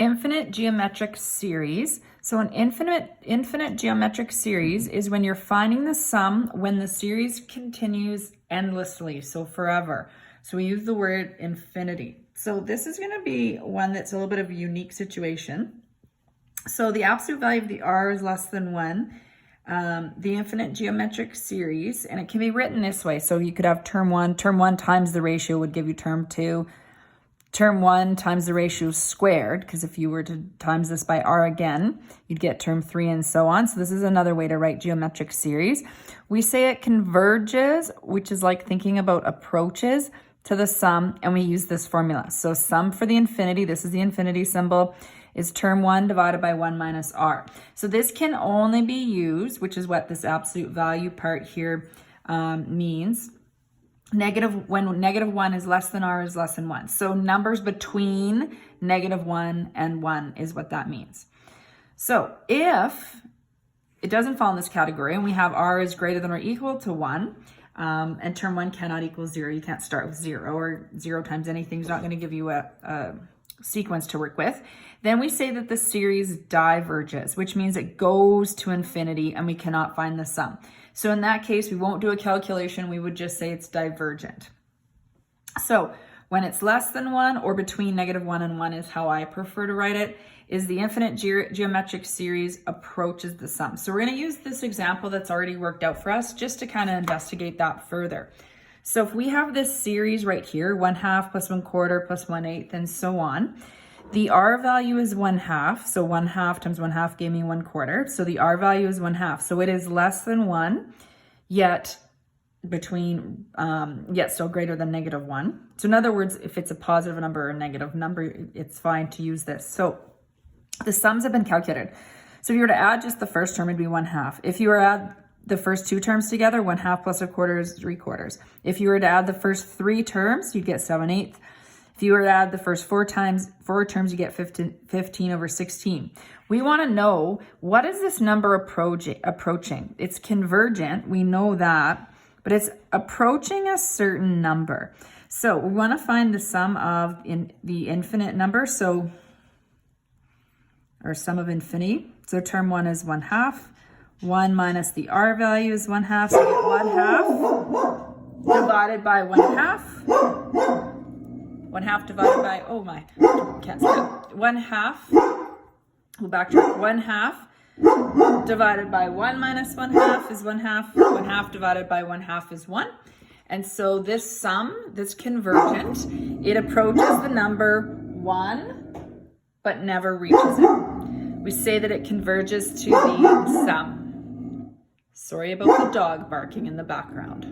Infinite geometric series. So an infinite geometric series is when you're finding the sum when the series continues endlessly, so forever. So we use the word infinity. So this is going to be one that's a little bit of a unique situation. So the absolute value of the r is less than 1. The infinite geometric series, and it can be written this way. So you could have term 1 times the ratio would give you term 2. Term 1 times the ratio squared, because if you were to times this by r again, you'd get term 3 and so on. So this is another way to write geometric series. We say it converges, which is like thinking about approaches to the sum, and we use this formula. So sum for the infinity, this is the infinity symbol, is term 1 divided by 1 minus r. So this can only be used, which is what this absolute value part here means, when negative 1 is less than r is less than 1. So numbers between negative 1 and 1 is what that means. So if it doesn't fall in this category and we have r is greater than or equal to 1, and term 1 cannot equal 0, you can't start with 0, or 0 times anything is not going to give you a sequence to work with, then we say that the series diverges, which means it goes to infinity and we cannot find the sum. So in that case, we won't do a calculation. We would just say it's divergent. So when it's less than 1 or between negative 1 and 1 is how I prefer to write it, is the infinite geometric series approaches the sum. So we're going to use this example that's already worked out for us just to kind of investigate that further. So if we have this series right here, 1/2 plus 1/4 plus 1/8 and so on, the r value is 1/2. So 1/2 times 1/2 gave me 1/4. So the r value is 1/2. So it is less than 1, yet still greater than negative 1. So in other words, if it's a positive number or a negative number, it's fine to use this. So the sums have been calculated. So if you were to add just the first term, it'd be 1/2. If you were to add the first two terms together, 1/2 plus 1/4 is 3/4. If you were to add the first three terms, you'd get 7/8. If you were to add the first four terms, you get 15 over 16. We want to know, what is this number approaching? It's convergent, we know that, but it's approaching a certain number. So we want to find the sum of the infinite number, or sum of infinity. So term 1 is 1/2. 1 minus the r value is 1/2, so we get 1/2 divided by 1/2. 1/2 divided by, oh my, can't spell. 1/2, we'll backtrack. 1/2 divided by 1 minus 1/2 is 1/2. 1/2 divided by 1/2 is 1. And so this sum, this convergent, it approaches the number 1, but never reaches it. We say that it converges to the sum. Sorry about the dog barking in the background.